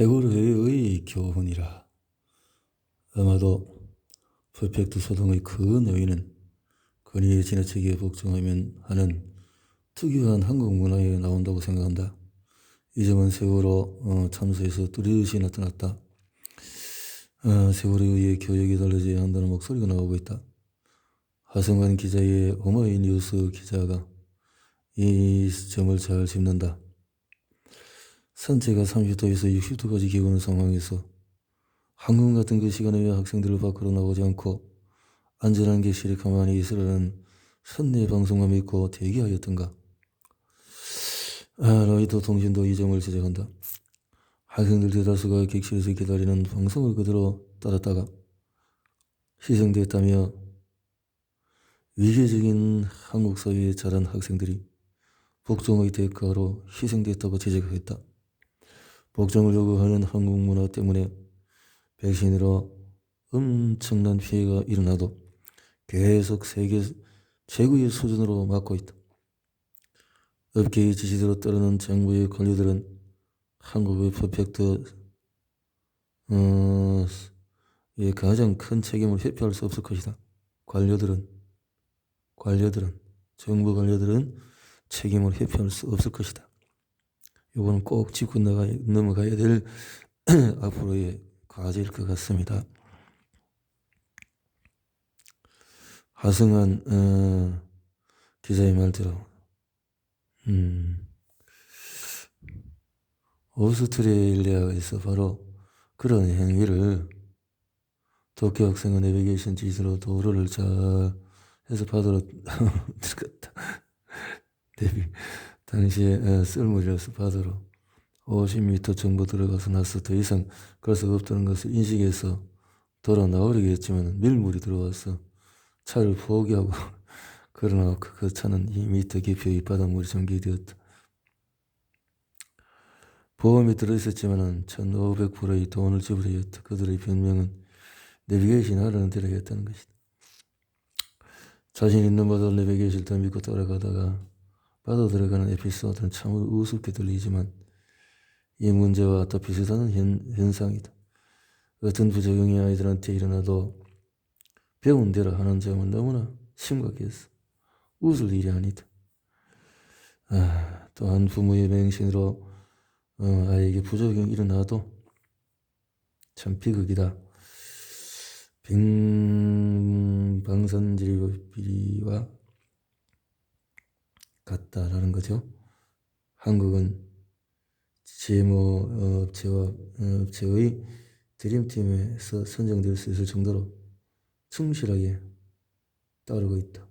세월호의 교훈이라. 아마도 퍼펙트 소동의 큰 요인은 건의의 지나치게 복종하면 하는 특유한 한국 문화에 나온다고 생각한다. 이 점은 세월호 참사에서 뚜렷이 나타났다. 세월호에 의해 교역이 달라져야 한다는 목소리가 나오고 있다. 하성관 기자의 오마이뉴스 기자가 이 점을 잘 짚는다. 산체가 30도에서 60도까지 기오는 상황에서 항공 같은 그 시간에 왜 학생들을 밖으로 나오지 않고 안전한 객실에 가만히 있으라는 선내 방송만 믿고 대기하였던가. 로이터 통신도 이 점을 지적한다. 학생들 대다수가 객실에서 기다리는 방송을 그대로 따랐다가 희생됐다며 위계적인 한국 사회에 자란 학생들이 복종의 대가로 희생됐다고 지적했다. 복종을 요구하는 한국 문화 때문에 백신으로 엄청난 피해가 일어나도 계속 세계 최고의 수준으로 막고 있다. 업계의 지시대로 따르는 정부의 관료들은 한국의 퍼펙트 가장 큰 책임을 회피할 수 없을 것이다. 관료들은 정부 관료들은 책임을 회피할 수 없을 것이다. 이거는 꼭 짚고 넘어가야 될 앞으로의 과제일 것 같습니다. 하성한 기자의 말대로 오스트레일리아에서 바로 그런 행위를 도쿄 학생은 내비게이션 지시로 도로를 잘 해서 바다로 들어갔다. 당시에 썰물이라서 바다로 50m 정도 들어가서 나서 더 이상 갈 수 없다는 것을 인식해서 돌아 나오려고 했지만 밀물이 들어와서 차를 포기하고 그러나 그 차는 2m 깊이의 바닷물이 전개되었다. 보험이 들어있었지만 1,500불의 돈을 지불해야 했다. 그들의 변명은 내비게이션 하라는 대로 했다는 것이다. 자신 있는 바다 내비게이션을 더 믿고 따라가다가 바다 들어가는 에피소드는 참으로 우습게 들리지만 이 문제와 더 비슷한 현상이다. 어떤 부작용이 아이들한테 일어나도 배운 대로 하는 점은 너무나 심각해서 웃을 일이 아니다. 또한 부모의 맹신으로 아이에게 부작용이 일어나도 참 비극이다. 방산비리와 같다라는 거죠. 한국은 제모 업체의 드림팀에서 선정될 수 있을 정도로 충실하게 따르고 있다.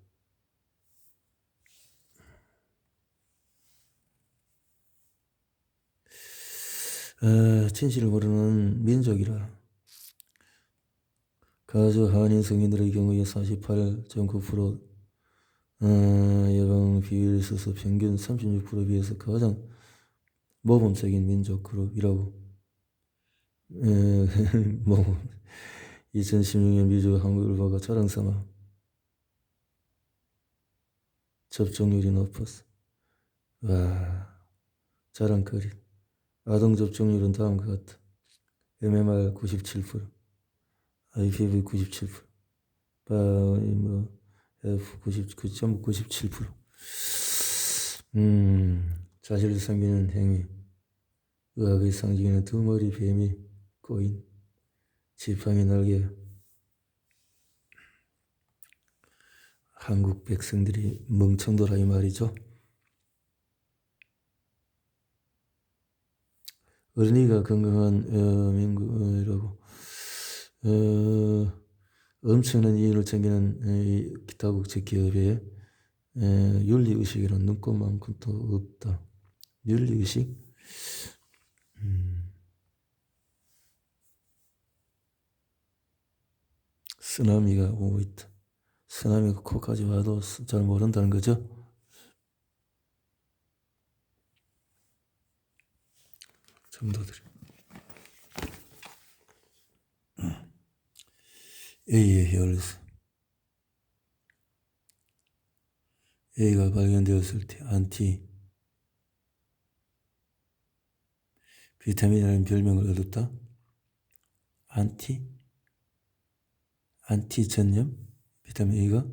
진실을 모르는 민족이라. 가주 한인 성인들의 경우에 48.9% 예방 비율에 있어서 평균 36%에 비해서 가장 모범적인 민족 그룹이라고. 2016년 미주 한국일보가 자랑삼아 접종률이 높았어. 자랑거리. 아동 접종률은 다음과 같다. MMR 97%, IPV 97%, F 99.97%. 자신을 섬기는 행위. 의학의 상징에는 두 머리 뱀이 꼬인 지팡이 날개. 한국 백성들이 멍청도라 이 말이죠. 어린이가 건강한 민국이라고 엄청난 이윤을 챙기는 기타국제 기업에 윤리의식이란 눈꼽만큼도 없다. 윤리의식? 쓰나미가 오고 있다. 쓰나미가 코까지 와도 잘 모른다는 거죠. 정도들이. A의 헤어리스. A가 발견되었을 때 안티 비타민이라는 별명을 얻었다. 안티전염? 비타민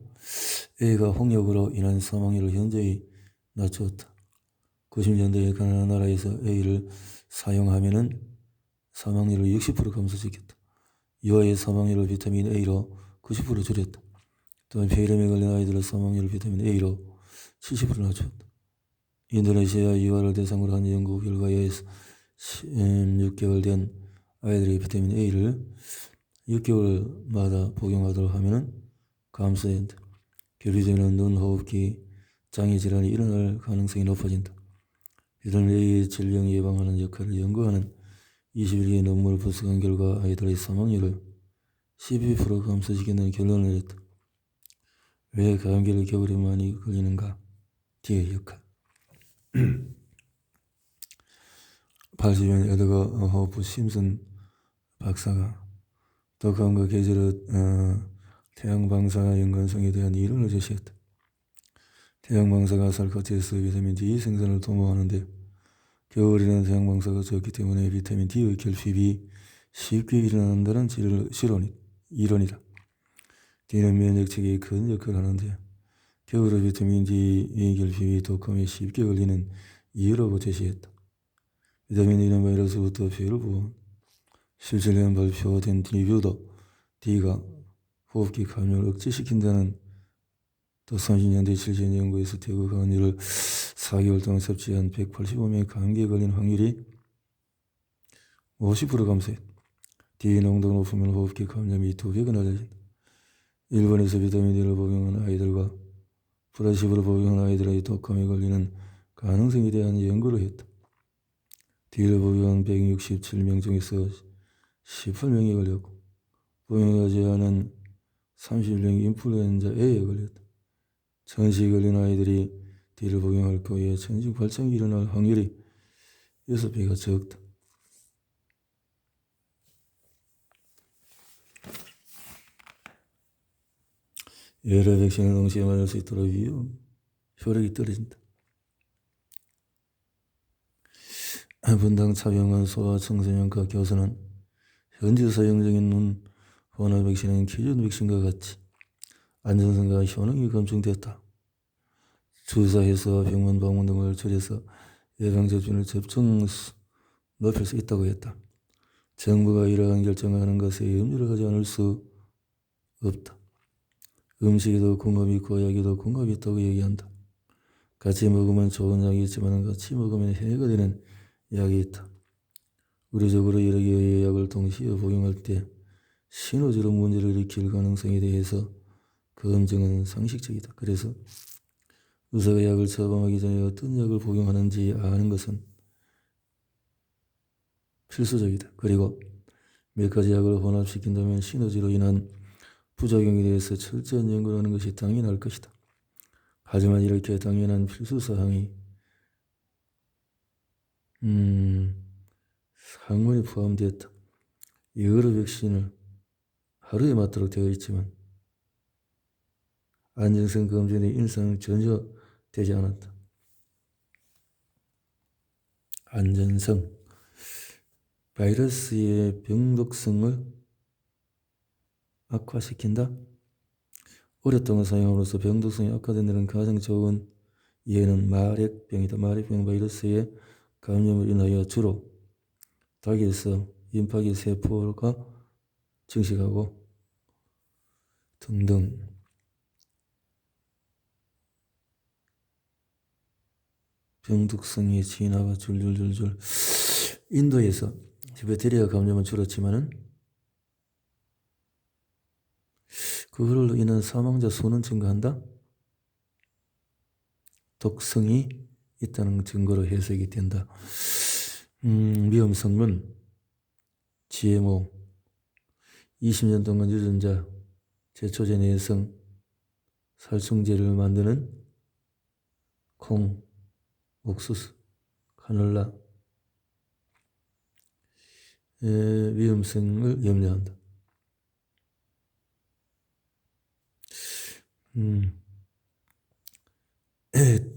A가 홍역으로 인한 사망률을 현저히 낮추었다. 90년대에 가난한 나라에서 A를 사용하면은 사망률을 60% 감소시켰다. 이와의 사망률을 비타민 A로 90% 줄였다. 또한 폐렴에 걸린 아이들의 사망률을 비타민 A로 70% 낮췄다. 인도네시아 이와를 대상으로 한 연구 결과에 의해서 16개월 된 아이들에게 비타민 A를 6개월마다 복용하도록 하면 감소된다. 결의되는 눈, 호흡기, 장애 질환이 일어날 가능성이 높아진다. 비타민 A의 질병 예방하는 역할을 연구하는 21개의 논문을 분석한 결과 아이들의 사망률을 12% 감소시켰다는 결론을 내렸다. 왜 감기를 겨울에 많이 걸리는가? D의 역할. 80년 에드거 호프 심슨 박사가 독감과 계절의 태양방사 연관성에 대한 이론을 제시했다. 태양방사가 살갗에서 비타민 D 생산을 도모하는데 겨울에는 태양방사가 적기 때문에 비타민 D의 결핍이 쉽게 일어난다는 이론이다. D는 면역 체계에 큰 역할을 하는데 겨울에 비타민 D의 결핍이 독감에 쉽게 걸리는 이유라고 제시했다. 비타민 D는 바이러스부터 피해를 보호. 실제 년 발표된 리뷰도 D가 호흡기 감염을 억제시킨다는 또 30년대 실제 연구에서 대구 감염률을 4개월 동안 섭취한 185명의 감기에 걸린 확률이 50% 감소했다. D 농도가 높으면 호흡기 감염이 2배가 낮아진다. 일본에서 비타민 D를 복용한 아이들과 플라시보를 복용한 아이들의 독감에 걸리는 가능성에 대한 연구를 했다. D를 복용한 167명 중에서 18명이 걸렸고 복용하지 않은 31명이 인플루엔자 A에 걸렸다. 천식에 걸린 아이들이 D를 복용할 경우에 천식 발작이 일어날 확률이 6배가 적다. 여러 백신을 동시에 맞을 수 있도록 효력이 떨어진다. 분당 차병원 소아청소년과 교수는 현재 사용 중인 코로나 백신은 기존 백신과 같이 안전성과 효능이 검증됐다. 주사 해소와 병원 방문 등을 줄여서 예방접종을 높일 수 있다고 했다. 정부가 이러한 결정을 하는 것에 염려를 하지 않을 수 없다. 음식에도 궁합이 있고 약에도 궁합이 있다고 얘기한다. 같이 먹으면 좋은 약이 있지만 같이 먹으면 해가 되는 약이 있다. 의료적으로 여러 개의 약을 동시에 복용할 때 신호적으로 문제를 일으킬 가능성에 대해서 검증은 상식적이다. 그래서 의사가 약을 처방하기 전에 어떤 약을 복용하는지 아는 것은 필수적이다. 그리고 몇 가지 약을 혼합시킨다면 시너지로 인한 부작용에 대해서 철저한 연구를 하는 것이 당연할 것이다. 하지만 이렇게 당연한 필수사항이 상문에 포함되었다. 여러 백신을 하루에 맞도록 되어 있지만 안정성 검진의 인상은 전혀 되지 않았다. 안전성, 바이러스의 병독성을 악화시킨다. 오랫동안 사용함으로써 병독성이 악화된 가장 좋은 예는 마렉병이다. 마렉병 바이러스의 감염을 인하여 주로 닭에서 임파기 세포가 증식하고 등등. 병독성의 진화가 줄줄줄줄. 인도에서 디프테리아 감염은 줄었지만은 그걸로 인한 사망자 수는 증가한다. 독성이 있다는 증거로 해석이 된다. 위험성은 GMO, 20년 동안 유전자, 제초제 내성, 살충제를 만드는 콩, 옥수수, 카놀라, 위험성을 염려한다.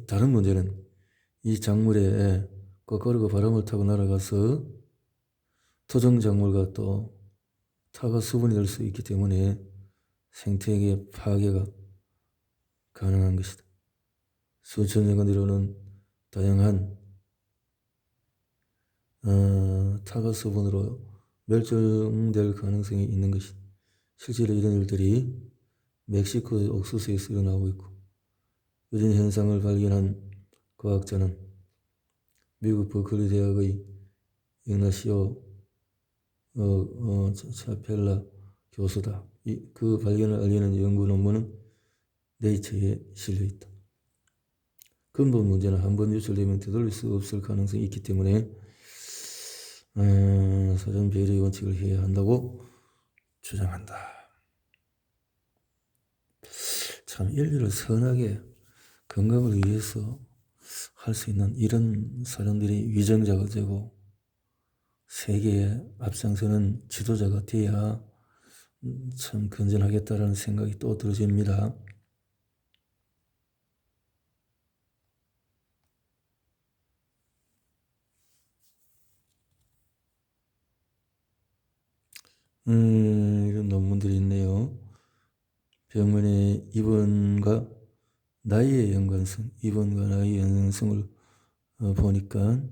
다른 문제는 이 작물에 꽃가루가 바람을 타고 날아가서 토종작물과 또 타가 수분이 될 수 있기 때문에 생태계 파괴가 가능한 것이다. 수천 년간 이루는 다양한 타가 수분으로 멸종될 가능성이 있는 것이다. 실제로 이런 일들이 멕시코의 옥수수에서 일어나고 있고, 이런 현상을 발견한 과학자는 미국 버클리 대학의 ignacio 차펠라 교수다. 그 발견을 알리는 연구 논문은 네이처에 실려있다. 근본 문제는 한번 유출되면 되돌릴 수 없을 가능성이 있기 때문에 사전 배려의 원칙을 해야 한다고 주장한다. 참 인류를 선하게 건강을 위해서 할 수 있는 이런 사람들이 위정자가 되고 세계에 앞장서는 지도자가 돼야 참 건전하겠다라는 생각이 또 들어집니다. 이런 논문들이 있네요. 병원의 입원과 나이의 연관성, 입원과 나이의 연관성을 보니까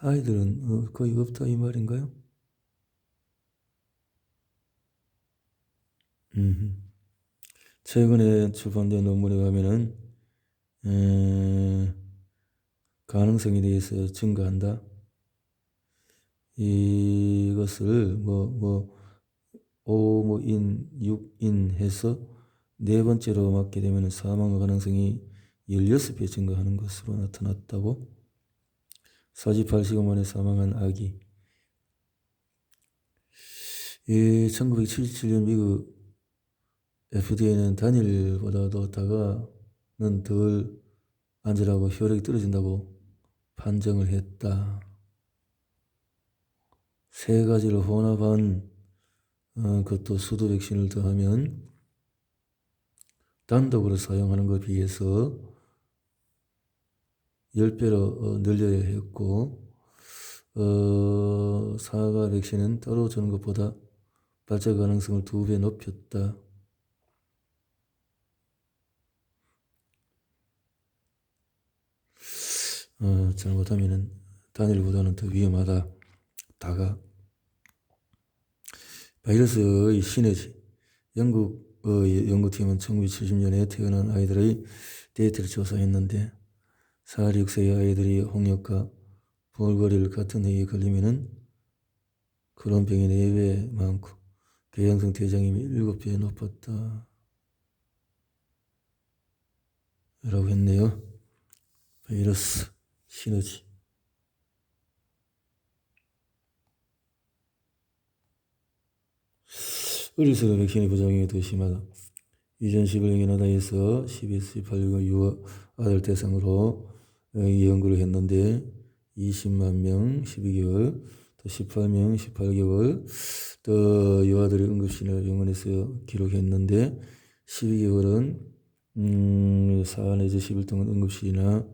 아이들은 거의 없다 이 말인가요? 최근에 출판된 논문에 가면은 가능성에 대해서 증가한다. 이것을 5인, 6인 해서 네 번째로 맞게 되면 사망 가능성이 16배 증가하는 것으로 나타났다고. 48시간 만에 사망한 아기. 1977년 미국 FDA는 단일보다도 다가는 덜 안전하고 효력이 떨어진다고 판정을 했다. 세 가지를 혼합한 그것도 수도 백신을 더하면 단독으로 사용하는 것에 비해서 10배로 늘려야 했고, 사가 백신은 따로 주는 것보다 발작 가능성을 2배 높였다. 잘못하면 단일보다는 더 위험하다. 다가 바이러스의 시너지. 영국 연구팀은 1970년에 태어난 아이들의 데이터를 조사했는데 4, 6세의 아이들이 홍역과 붕얼거릴 같은 해에 걸리면은 그런 병이 4배 많고 궤양성 대장염이 7배 높았다. 라고 했네요. 바이러스 시너지. 어릴수록 백신의 부작용이 더 심하다. 이전 11년이나 해서 CBS 8.6 유아 아들 대상으로 연구를 했는데 20만 명 12개월, 또 18명 18개월, 또 유아들의 응급실을 병원에서 기록했는데 12개월은 4 내지 10일 동안 응급실이나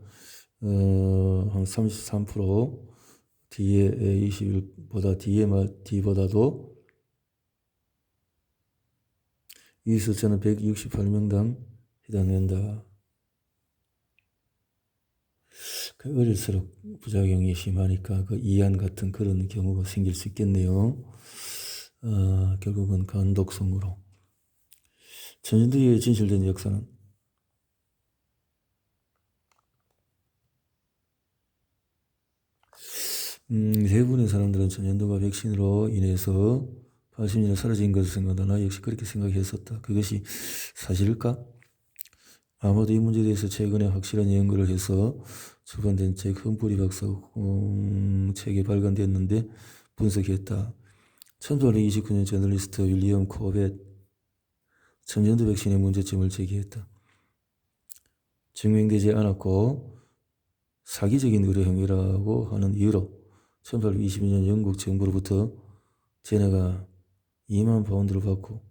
한 33% 뒤에 20일보다 뒤보다도 이 숫자는 168명당 해당된다. 그 어릴수록 부작용이 심하니까 그 이안 같은 그런 경우가 생길 수 있겠네요. 결국은 간독성으로. 천연두에 진실된 역사는 대부분의 사람들은 천연두가 백신으로 인해서 80년에 사라진 것을 생각하나 역시 그렇게 생각했었다. 그것이 사실일까? 아마도 이 문제에 대해서 최근에 확실한 연구를 해서 출간된 책 흠프리 박사 책이 발간됐는데 분석했다. 1829년 저널리스트 윌리엄 코벳 천연두 백신의 문제점을 제기했다. 증명되지 않았고 사기적인 의료 행위라고 하는 이유로 1822년 영국 정부로부터 제네가 2만 파운드를 받고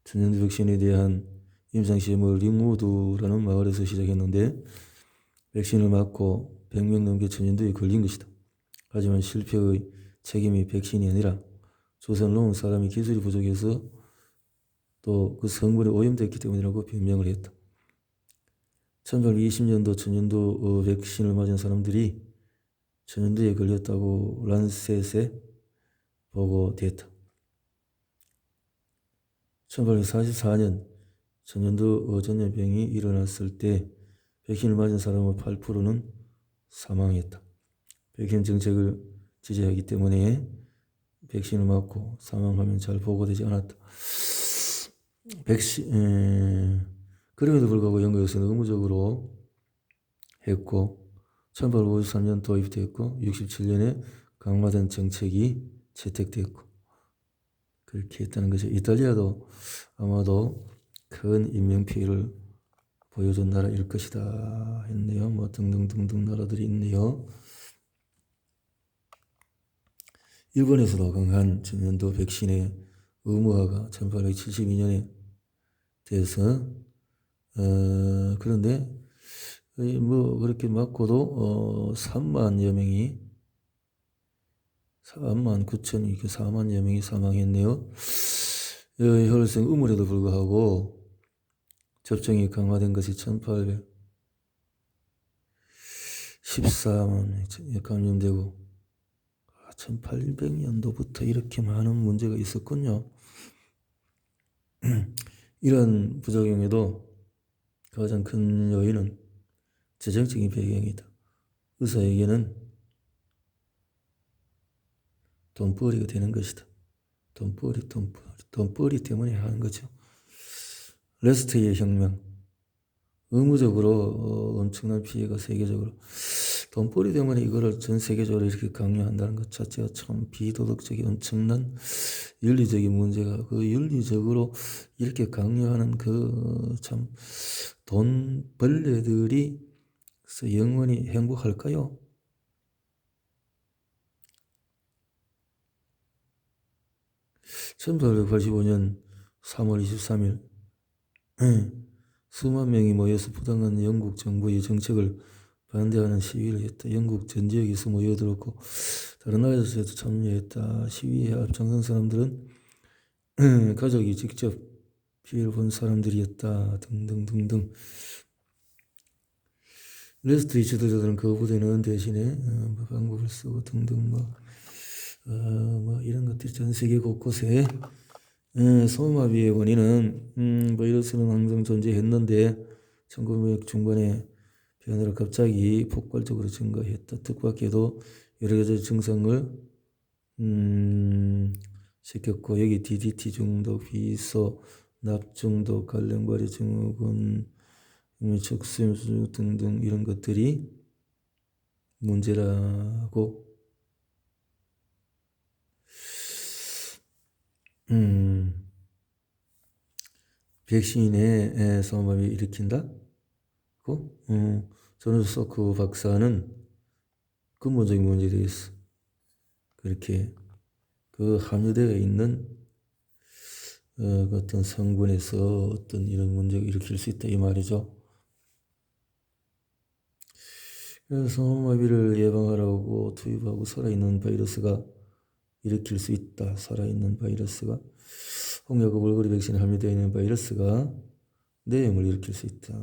천연두 백신에 대한 임상시험을 링우드라는 마을에서 시작했는데 백신을 맞고 100명 넘게 전염도에 걸린 것이다. 하지만 실패의 책임이 백신이 아니라 조선을 넘은 사람이 기술이 부족해서 또 그 성분이 오염됐기 때문이라고 변명을 했다. 1820년도 전염도 백신을 맞은 사람들이 전염도에 걸렸다고 란셋에 보고됐다. 1844년 전염도 전염병이 일어났을 때 백신을 맞은 사람의 8%는 사망했다. 백신 정책을 지지하기 때문에 백신을 맞고 사망하면 잘 보고되지 않았다. 그럼에도 불구하고 영국에서는 의무적으로 했고 1853년 도입됐고 67년에 강화된 정책이 채택됐고 그렇게 했다는 거죠. 이탈리아도 아마도 큰 인명피해를 보여준 나라일 것이다 했네요. 뭐 등등등등 나라들이 있네요. 일본에서도 강한 전염도 백신의 의무화가 1872년에 돼서 그런데 뭐 그렇게 맞고도 3만여 명이 3만 9천 이렇게 4만여 명이 사망했네요. 혈성 의무에도 불구하고 접종이 강화된 것이 1814만 감염되고 1800년도부터 이렇게 많은 문제가 있었군요. 이런 부작용에도 가장 큰 요인은 재정적인 배경이다. 의사에게는 돈벌이가 되는 것이다. 돈벌이 때문에 하는 거죠. 레스트의 혁명. 의무적으로 엄청난 피해가 세계적으로. 돈벌이 때문에 이거를 전 세계적으로 이렇게 강요한다는 것 자체가 참 비도덕적인 엄청난 윤리적인 문제가 그 윤리적으로 이렇게 강요하는 그 참 돈벌레들이 영원히 행복할까요? (1885년 3월 23일) 수만 명이 모여서 부당한 영국 정부의 정책을 반대하는 시위를 했다. 영국 전 지역에서 모여들었고 다른 나라에서도 참여했다. 시위에 앞장선 사람들은 가족이 직접 피해를 본 사람들이었다. 등등등등. 레스트리 지도자들은 거부되는 대신에 방법을 쓰고 등등 뭐 이런 것들이 전 세계 곳곳에 소마비의 원인은 바이러스는 항상 존재했는데 1900 중반에 변화로 갑자기 폭발적으로 증가했다. 뜻밖에도 여러 가지 증상을 시켰고 여기 DDT 중독, 비소, 납 중독, 갈랭바리 증후군, 척수염수 등등 이런 것들이 문제라고 백신의 소마비를 일으킨다? 조르소크 박사는 근본적인 문제에 대해서 그렇게 그 함유되어 있는 어떤 성분에서 어떤 이런 문제를 일으킬 수 있다 이 말이죠. 그래서 소마비를 예방하라고 투입하고 살아있는 바이러스가 일으킬 수 있다. 살아있는 바이러스가 홍역과 물고리 백신에 함유되어 있는 바이러스가 뇌염을 일으킬 수 있다.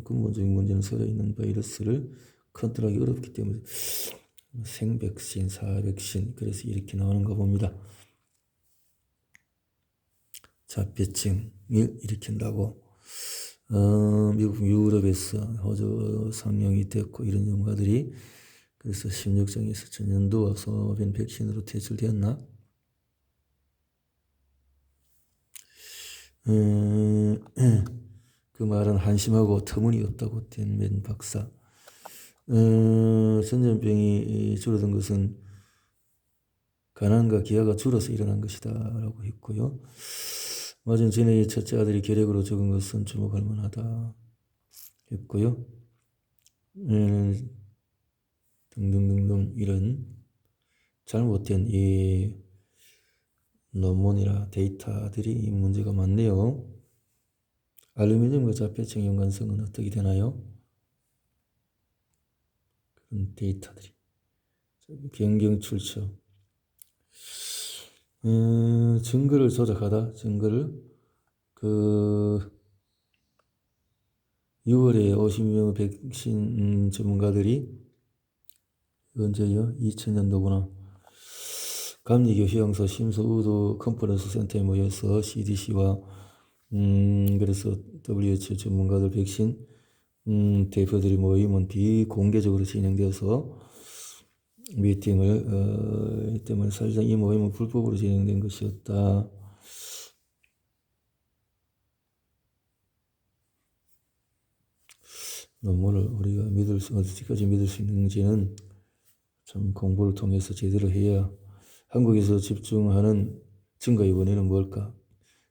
근본적인 문제는 살아있는 바이러스를 컨트롤하기 어렵기 때문에 생백신, 사백신 그래서 이렇게 나오는가 봅니다. 자폐증을 일으킨다고 미국 유럽에서 호주 상영이 됐고 이런 영화들이 그래서 16장에서 전염도와 소마비 백신으로 퇴출되었나? 그 말은 한심하고 터무니없다고 댄맨 박사. 전염병이 줄어든 것은 가난과 기아가 줄어서 일어난 것이다 라고 했고요. 맞은 전에 첫째 아들이 결핵으로 죽은 것은 주목할 만하다 했고요. 등등등등 이런 잘못된 이 논문이나 데이터들이 문제가 많네요. 알루미늄과 자폐증 연관성은 어떻게 되나요? 그런 데이터들이. 변경 출처. 증거를 조작하다. 증거를 6월에 50명 백신 전문가들이 언제요? 2000년도구나. 감리교 휴양소 심수 우도 컨퍼런스 센터에 모여서 CDC와 그래서 WHO 전문가들 백신 대표들이 모임은 비공개적으로 진행되어서 미팅을 때문에 사실상 이 모임은 불법으로 진행된 것이었다. 논문을 우리가 어디까지 믿을 수 있는지는 참 공부를 통해서 제대로 해야. 한국에서 집중하는 증거의 원인은 뭘까?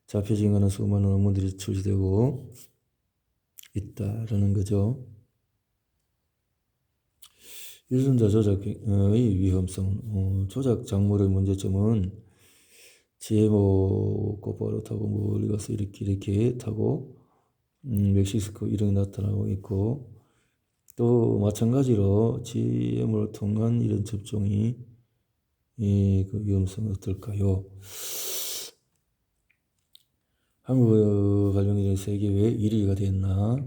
잡혀진 거는 수많은 논문들이 출시되고 있다라는 거죠. 유전자 조작의 위험성. 조작 작물의 문제점은 GMO 곧바로 타고 멀리 가서 이렇게 타고 멕시코 이런 게 나타나고 있고, 또 마찬가지로 GMO를 통한 이런 접종이 그 위험성은 어떨까요? 한국 관련된 세계 왜 1위가 됐나?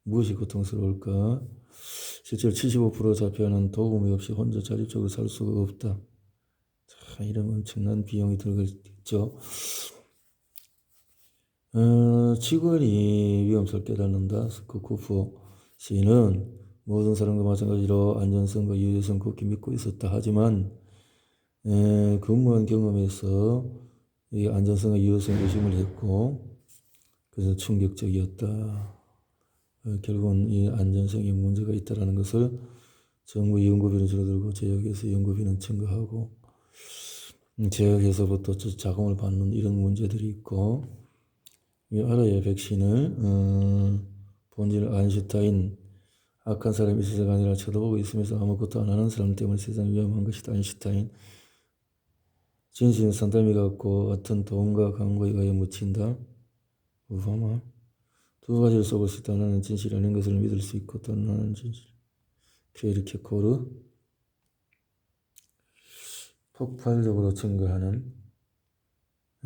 무엇이 고통스러울까? 실제로 75% 자폐아는 도움이 없이 혼자 자립적으로 살 수가 없다. 자, 이런 엄청난 비용이 들겠죠. 직원이 위험성을 깨닫는다. 스코쿠프 씨는 모든 사람과 마찬가지로 안전성과 유효성 굳게 믿고 있었다. 하지만 근무한 경험에서 이 안전성과 유효성 의심을 했고, 그래서 충격적이었다. 결국은 이 안전성에 문제가 있다는 것을 정부 연구비는 줄어들고 제약에서 연구비는 증가하고 제약에서부터 자금을 받는 이런 문제들이 있고, 알아야 백신을 본질 아인슈타인 악한 사람이 있어서가 아니라 쳐다보고 있으면서 아무것도 안 하는 사람 때문에 세상이 위험한 것이다. 아인슈타인. 진실은 산더미 같고 같은 도움과 강구에 의해 묻힌다. 오바마. 두 가지를 속을 수 있다. 나는 진실이 아닌 것을 믿을 수 있고 또 나는 진실. 피에르 케코르. 폭발적으로 증가하는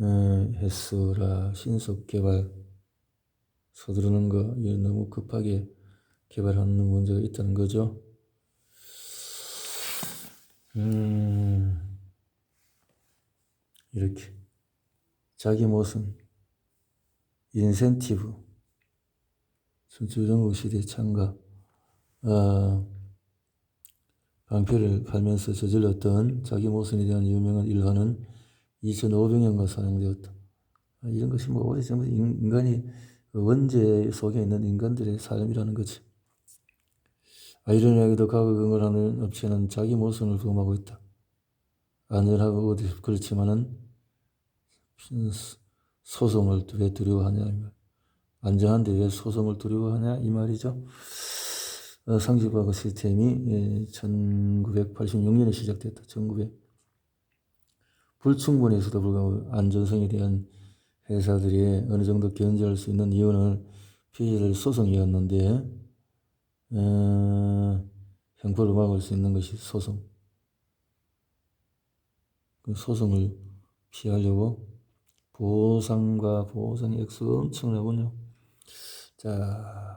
헬스라 신속 개발. 서두르는 거, 너무 급하게 개발하는 문제가 있다는 거죠. 이렇게 자기 모순, 인센티브, 순추정국 시대 참가, 방패를 팔면서 저질렀던 자기 모순에 대한 유명한 일화는 2500년간 사용되었다. 이런 것이 뭐 오래전부터 인간이 원죄 속에 있는 인간들의 삶이라는 거지. 아이러니하게도 가격 응원하는 업체는 자기 모순을 범하고 있다. 안전하고 그렇지만은 소송을 왜 두려워하냐. 안전한데 왜 소송을 두려워하냐 이 말이죠. 상지과거 시스템이 1986년에 시작됐다. 1900. 불충분해서도 불구하고 안전성에 대한 회사들이 어느 정도 견제할 수 있는 이유는 피해자들 소송이었는데, 형벌을 막을 수 있는 것이 소송. 그 소송을 피하려고 보상과 보상의 액수가 엄청나군요. 자,